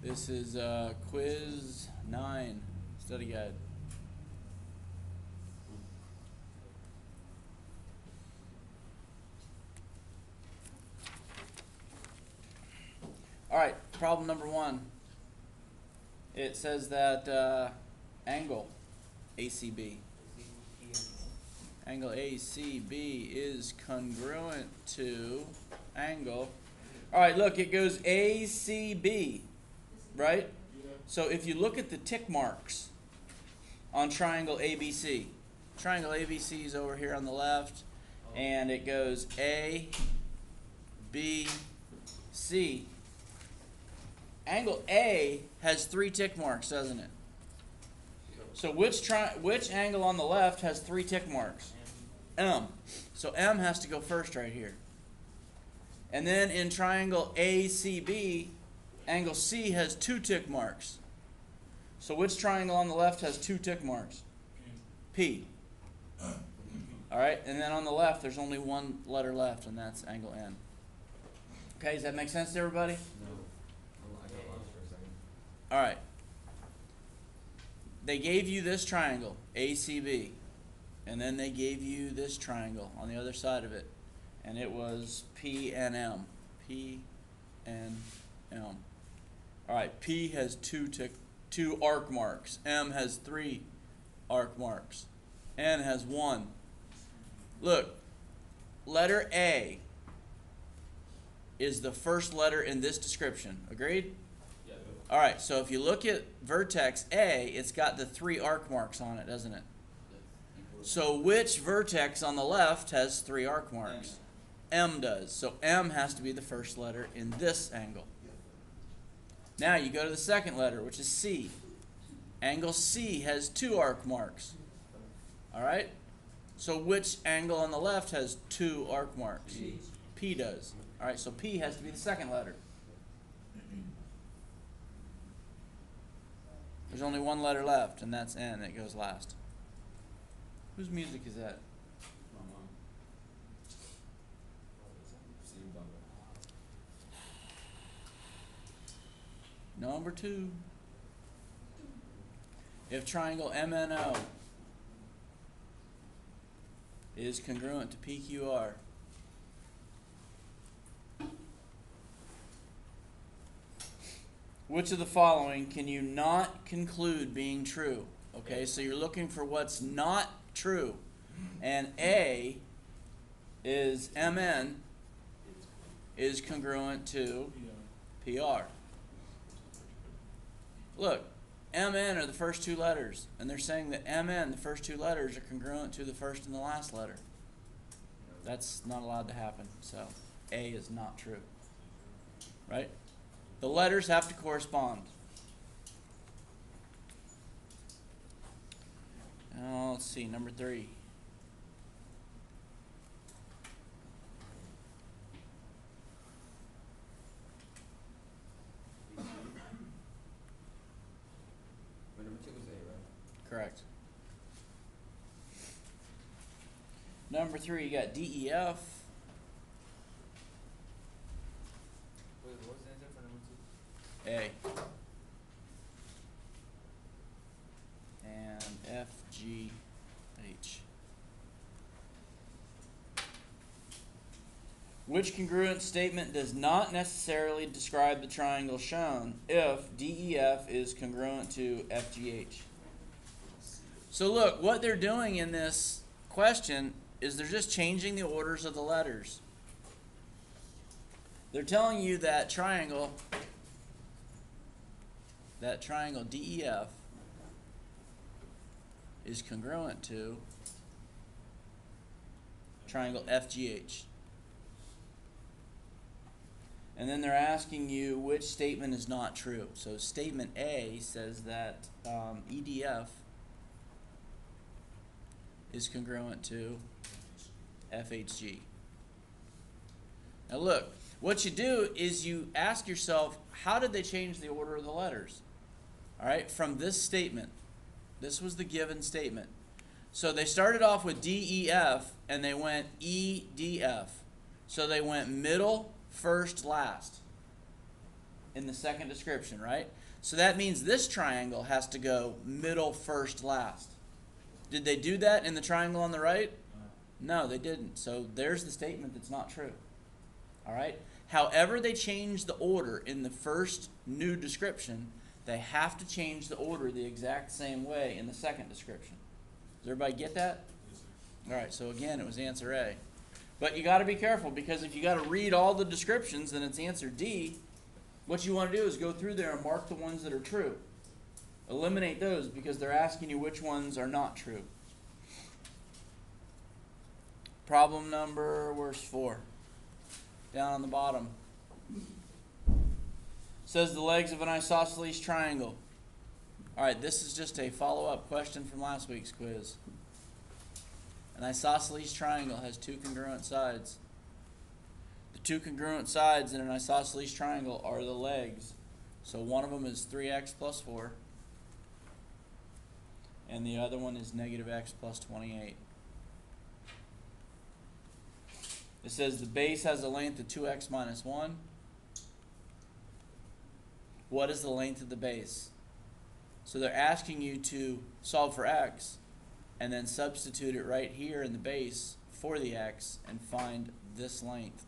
This is quiz 9 study guide. All right, problem number 1. It says that angle ACB. Angle ACB is congruent to angle. All right, look, it goes ACB, right? So if you look at the tick marks on triangle ABC, triangle ABC is over here on the left, and it goes A, B, C. Angle A has 3 tick marks, doesn't it? So which angle on the left has 3 tick marks? M. So M has to go first right here. And then in triangle ACB, angle C has 2 tick marks. So which triangle on the left has 2 tick marks? P. All right, and then on the left, there's only one letter left, and that's angle N. Okay, does that make sense to everybody? No. I got lost for a second. All right. They gave you this triangle, ACB, and then they gave you this triangle on the other side of it, and it was P and M. P and M. All right, P has 2 arc marks. M has 3 arc marks. N has 1. Look, letter A is the first letter in this description. Agreed? Yeah. All right, so if you look at vertex A, it's got the 3 arc marks on it, doesn't it? So which vertex on the left has 3 arc marks? M does. So M has to be the first letter in this angle. Now you go to the second letter, which is C. Angle C has 2 arc marks. All right? So which angle on the left has 2 arc marks? P does. All right, so P has to be the second letter. There's only one letter left, and that's N. It goes last. Whose music is that? My mom. Same bumper. Number 2. If triangle MNO is congruent to PQR, which of the following can you not conclude being true? Okay, so you're looking for what's not true. And A is MN is congruent to PR. Look, MN are the first 2 letters, and they're saying that MN, the first 2 letters, are congruent to the first and the last letter. That's not allowed to happen, so A is not true. Right? The letters have to correspond. Now, let's see, number 3. Number 2 was A, right? Correct. Number 3, you got DEF. Wait, what was the answer for number 2? A. And FGH. Which congruent statement does not necessarily describe the triangle shown if DEF is congruent to FGH? So look, what they're doing in this question is they're just changing the orders of the letters. They're telling you that triangle DEF is congruent to triangle FGH. And then they're asking you which statement is not true. So statement A says that EDF is congruent to FHG. Now look, what you do is you ask yourself, how did they change the order of the letters? All right, from this statement. This was the given statement. So they started off with DEF and they went EDF. So they went middle, first, last. in the second description, right? So that means this triangle has to go middle, first, last. Did they do that in the triangle on the right? No, they didn't. So there's the statement that's not true. All right? However they change the order in the first new description, they have to change the order the exact same way in the second description. Does everybody get that? Yes, sir. All right, so again, it was answer A. But you got to be careful, because if you got to read all the descriptions, then it's answer D. What you want to do is go through there and mark the ones that are true. Eliminate those, because they're asking you which ones are not true. Problem number, where's 4? Down on the bottom. Says the legs of an isosceles triangle. All right, this is just a follow-up question from last week's quiz. An isosceles triangle has 2 congruent sides. The 2 congruent sides in an isosceles triangle are the legs. So one of them is 3x plus 4, and the other one is negative x plus 28. It says the base has a length of 2x minus 1. What is the length of the base? So they're asking you to solve for x and then substitute it right here in the base for the x and find this length.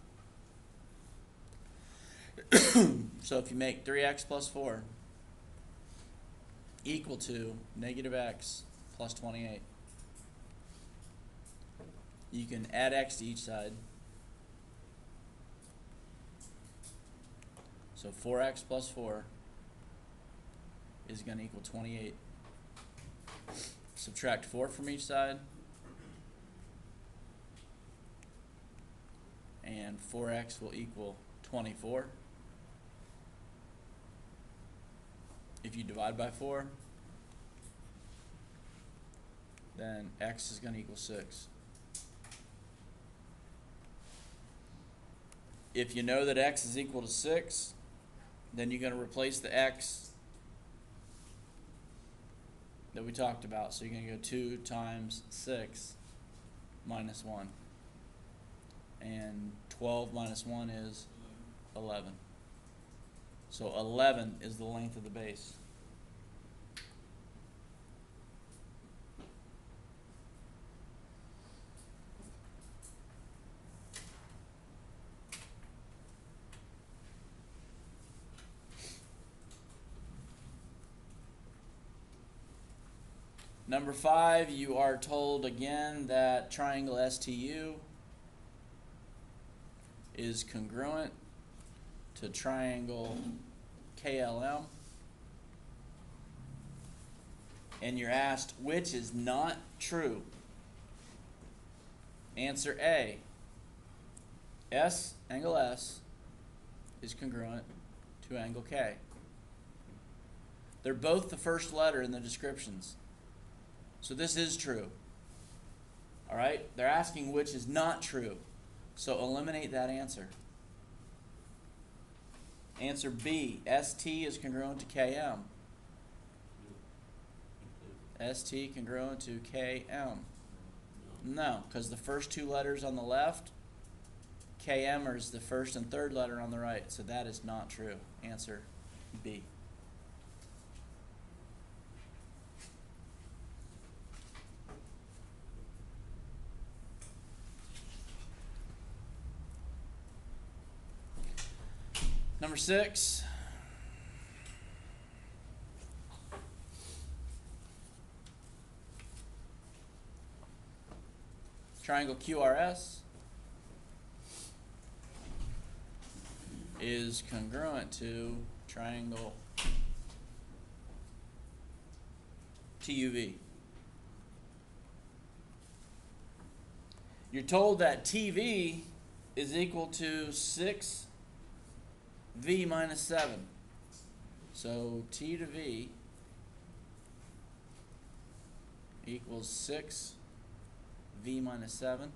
So if you make 3x plus 4 equal to negative x plus 28, you can add x to each side. So 4x plus 4 is going to equal 28. Subtract 4 from each side, and 4x will equal 24. If you divide by 4, then x is going to equal 6. If you know that x is equal to 6, then you're going to replace the x that we talked about. So you're going to go 2 times 6 minus 1. And 12 minus 1 is 11. So 11 is the length of the base. Number 5, you are told again that triangle STU is congruent to triangle KLM. And you're asked which is not true. Answer A. Angle S is congruent to angle K. They're both the first letter in the descriptions. So this is true. All right? They're asking which is not true. So eliminate that answer. Answer B. ST is congruent to KM. ST congruent to KM. No, because the first 2 letters on the left, KM is the first and third letter on the right. So that is not true. Answer B. Number 6. Triangle QRS is congruent to triangle TUV. You're told that TV is equal to 6 V minus 7. So T to V equals 6 V minus 7.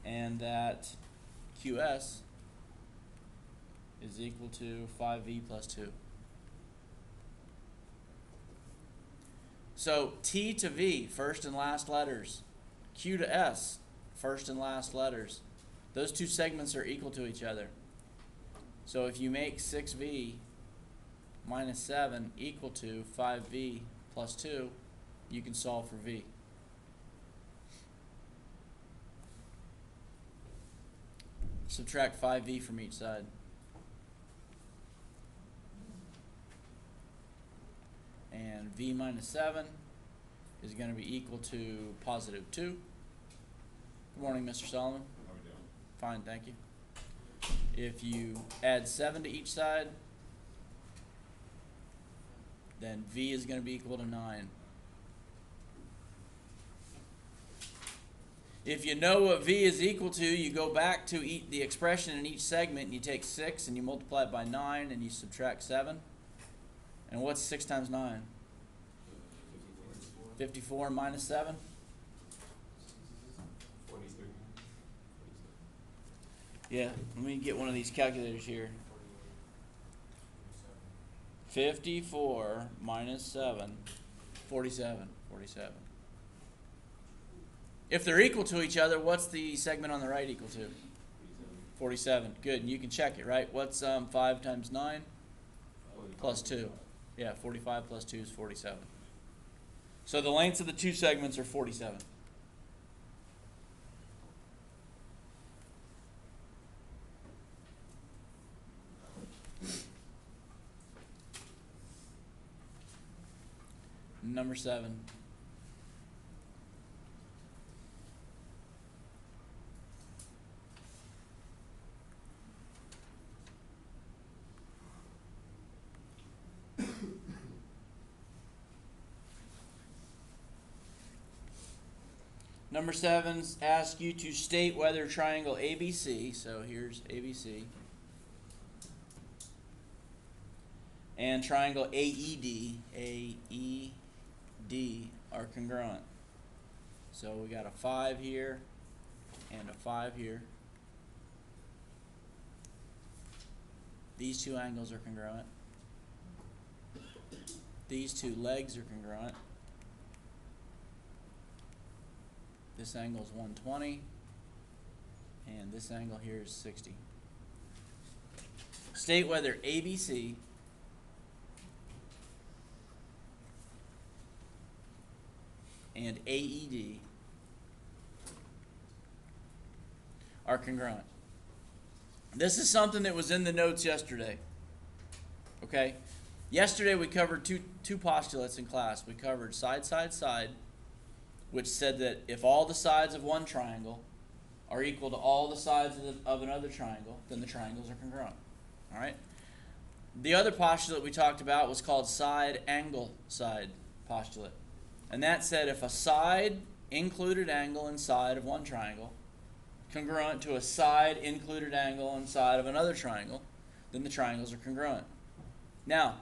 And that QS is equal to 5V plus 2. So T to V, first and last letters. Q to S, first and last letters. Those 2 segments are equal to each other. So if you make 6v minus 7 equal to 5v plus 2, you can solve for v. Subtract 5v from each side. And v minus 7 is going to be equal to positive 2. Good morning, Mr. Solomon. How we doing? Fine, thank you. If you add 7 to each side, then v is going to be equal to 9. If you know what v is equal to, you go back to the expression in each segment, and you take 6 and you multiply it by 9 and you subtract 7. And what's 6 times 9? 54 minus 7? 43. Yeah, let me get one of these calculators here. 54 minus 7, 47. 47. If they're equal to each other, what's the segment on the right equal to? 47. Good, and you can check it, right? What's 5 times 9? Plus 2. Yeah, 45 plus 2 is 47. So the lengths of the two segments are 47. Number 7. Number 7 asks you to state whether triangle ABC, so here's ABC, and triangle AED are congruent. So we got a 5 here and a 5 here. These two angles are congruent. These two legs are congruent. This angle is 120, and this angle here is 60. State whether ABC and AED are congruent. This is something that was in the notes yesterday. Okay? Yesterday we covered two postulates in class. We covered side, side, side, which said that if all the sides of one triangle are equal to all the sides of another triangle, then the triangles are congruent. All right? The other postulate we talked about was called side-angle-side postulate. And that said if a side included angle inside of one triangle congruent to a side included angle inside of another triangle, then the triangles are congruent. Now,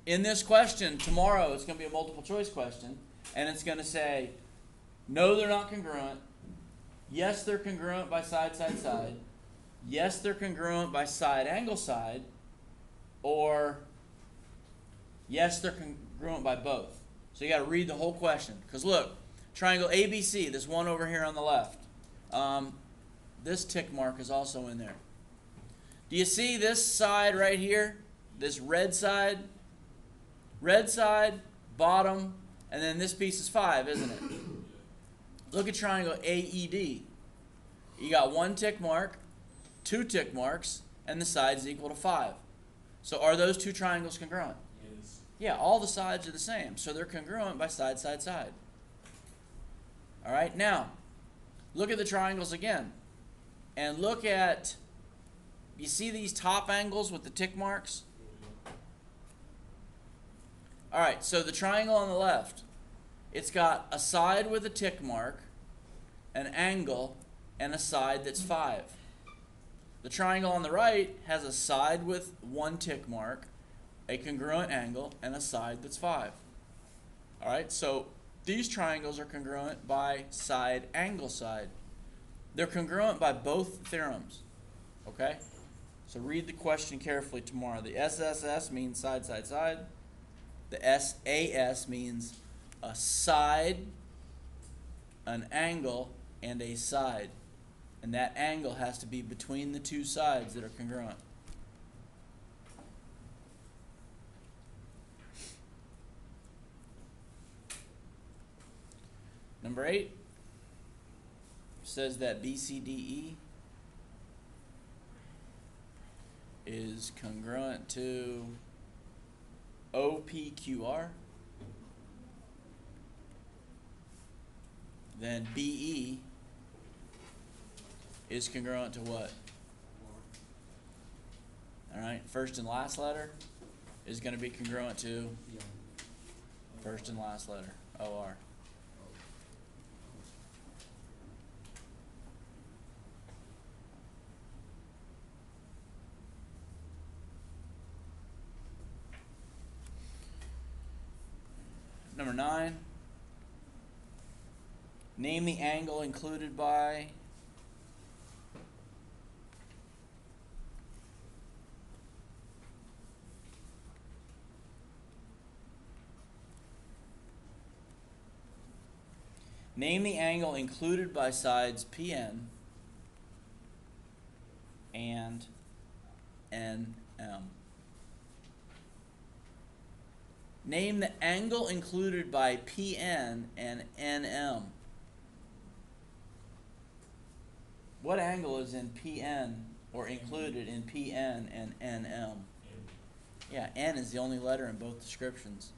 in this question, tomorrow it's going to be a multiple choice question, and it's going to say, no, they're not congruent. Yes, they're congruent by side, side, side. Yes, they're congruent by side, angle, side. Or, yes, they're congruent by both. So you got to read the whole question. Because look, triangle ABC, this one over here on the left. This tick mark is also in there. Do you see this side right here? This red side? Red side, bottom, and then this piece is 5, isn't it? Look at triangle AED. You got one tick mark, 2 tick marks, and the side is equal to 5. So are those two triangles congruent? Yes. Yeah, all the sides are the same. So they're congruent by side, side, side. All right, now, look at the triangles again. And look at, you see these top angles with the tick marks? All right, so the triangle on the left, it's got a side with a tick mark, an angle, and a side that's 5. The triangle on the right has a side with 1 tick mark, a congruent angle, and a side that's 5. All right, so these triangles are congruent by side, angle, side. They're congruent by both theorems. Okay? So read the question carefully tomorrow. The SSS means side, side, side. The SAS means a side, an angle, and a side. And that angle has to be between the two sides that are congruent. Number 8 says that BCDE is congruent to OPQR. Then BE is congruent to what? All right, first and last letter is going to be congruent to first and last letter, OR. Number 9, name the angle included by sides PN and NM. Name the angle included by PN and NM. What angle is in PN or included in PN and NM? Yeah, N is the only letter in both descriptions.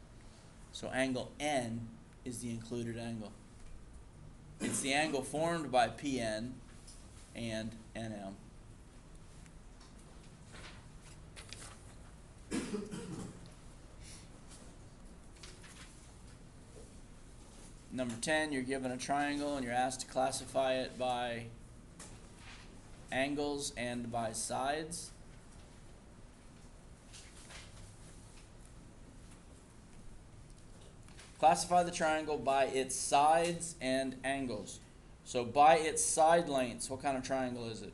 So angle N is the included angle. It's the angle formed by PN and NM. Number 10, you're given a triangle and you're asked to classify it by angles and by sides. Classify the triangle by its sides and angles. So by its side lengths, what kind of triangle is it?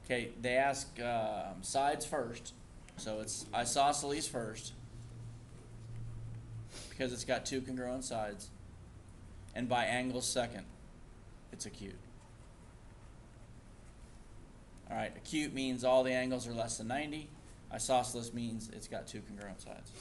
Okay, they ask sides first. So it's isosceles first, because it's got two congruent sides. And by angles second, it's acute. All right, acute means all the angles are less than 90. Isosceles means it's got two congruent sides.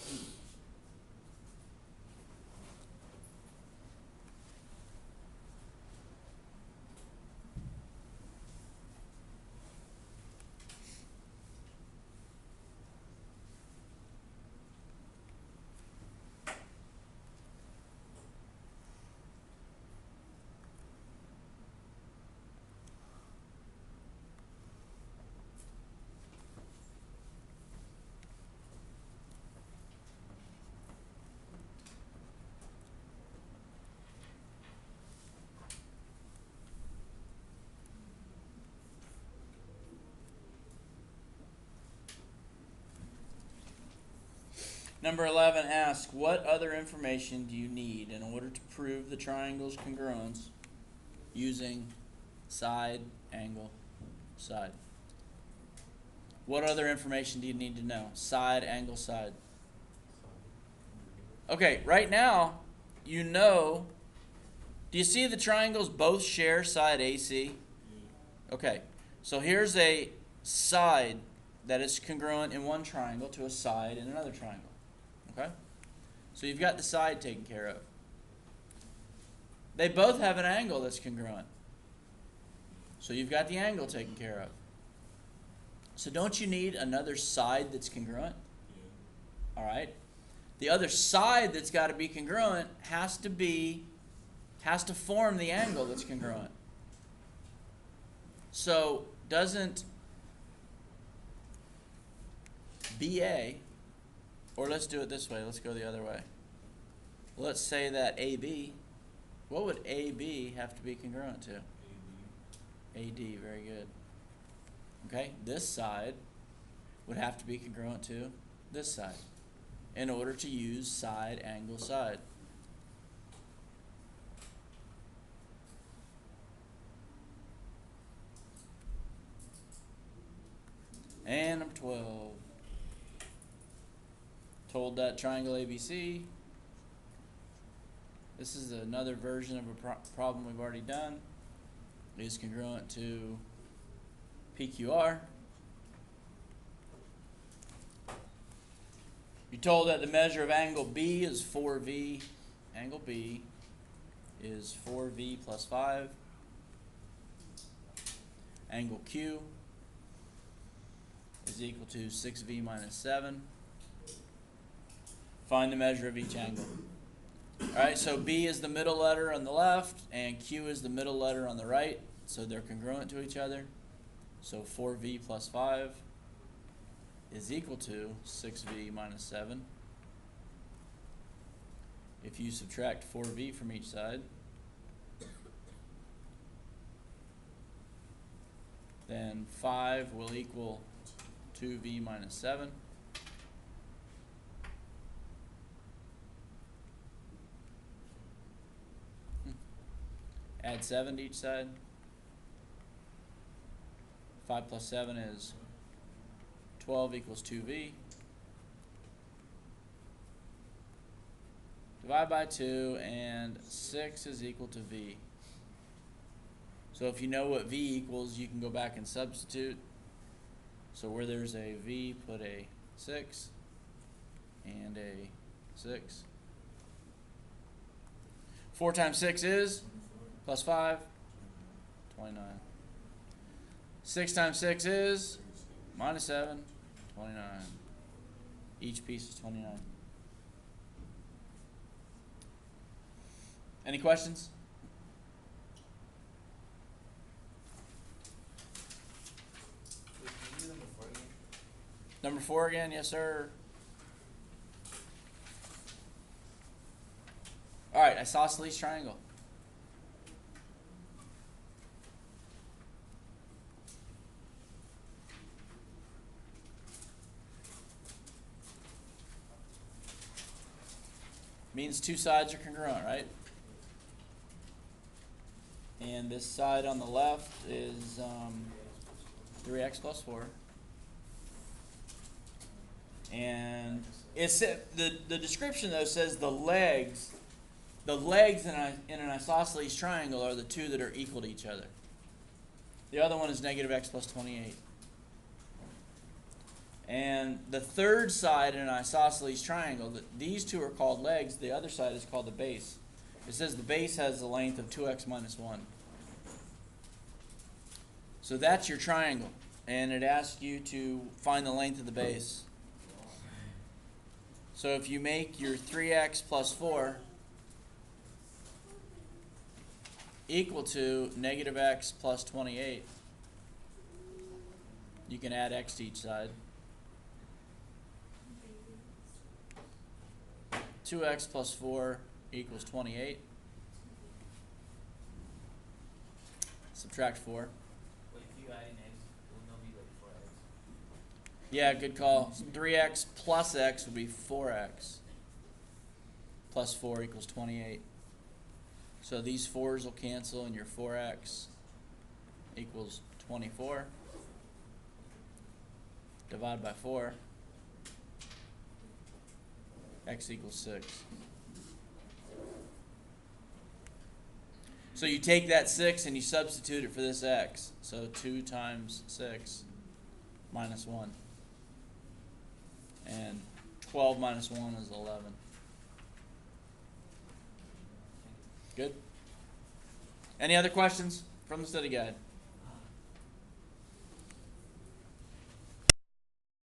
Number 11 asks, what other information do you need in order to prove the triangle's congruence using side, angle, side? What other information do you need to know? Side, angle, side. Okay, right now, you know, do you see the triangles both share side AC? Okay, so here's a side that is congruent in one triangle to a side in another triangle. Okay? So you've got the side taken care of. They both have an angle that's congruent. So you've got the angle taken care of. So don't you need another side that's congruent? All right. The other side that's got to be congruent has to form the angle that's congruent. So doesn't BA, or let's do it this way, let's go the other way. Let's say that AB, what would AB have to be congruent to? AD, very good. Okay, this side would have to be congruent to this side in order to use side, angle, side. And number 12. Told that triangle ABC. This is another version of a problem we've already done. Is congruent to PQR. You're told that the measure of angle B is 4V, angle B, is 4v plus 5. Angle Q is equal to 6v minus 7. Find the measure of each angle. Alright, so B is the middle letter on the left, and Q is the middle letter on the right, so they're congruent to each other. So 4v plus 5 is equal to 6v minus 7. If you subtract 4v from each side, then 5 will equal 2v minus 7. Add 7 to each side. 5 plus 7 is 12 equals 2v. Divide by 2, and 6 is equal to v. So if you know what v equals, you can go back and substitute. So where there's a v, put a 6 and a 6. 4 times 6 is plus 5, 29. 6 times 6 is minus 7, 29. Each piece is 29. Any questions? Wait, can you do number 4 again? Number 4 again, yes sir. Alright, isosceles triangle. Means two sides are congruent, right? And this side on the left is 3x plus 4. And it's the description though says the legs in an isosceles triangle are the two that are equal to each other. The other one is negative x plus 28. And the third side in an isosceles triangle, these two are called legs, the other side is called the base. It says the base has the length of 2x minus 1. So that's your triangle, and it asks you to find the length of the base. So if you make your 3x plus 4 equal to negative x plus 28, you can add x to each side. 2x plus 4 equals 28. Subtract 4. Wait, if you add in x, it will not be like 4x. Yeah, good call. 3x plus x would be 4x. Plus 4 equals 28. So these 4's will cancel, and your 4x equals 24. Divide by 4. X equals 6. So you take that 6 and you substitute it for this x. So 2 times 6 minus 1. And 12 minus 1 is 11. Good? Any other questions from the study guide?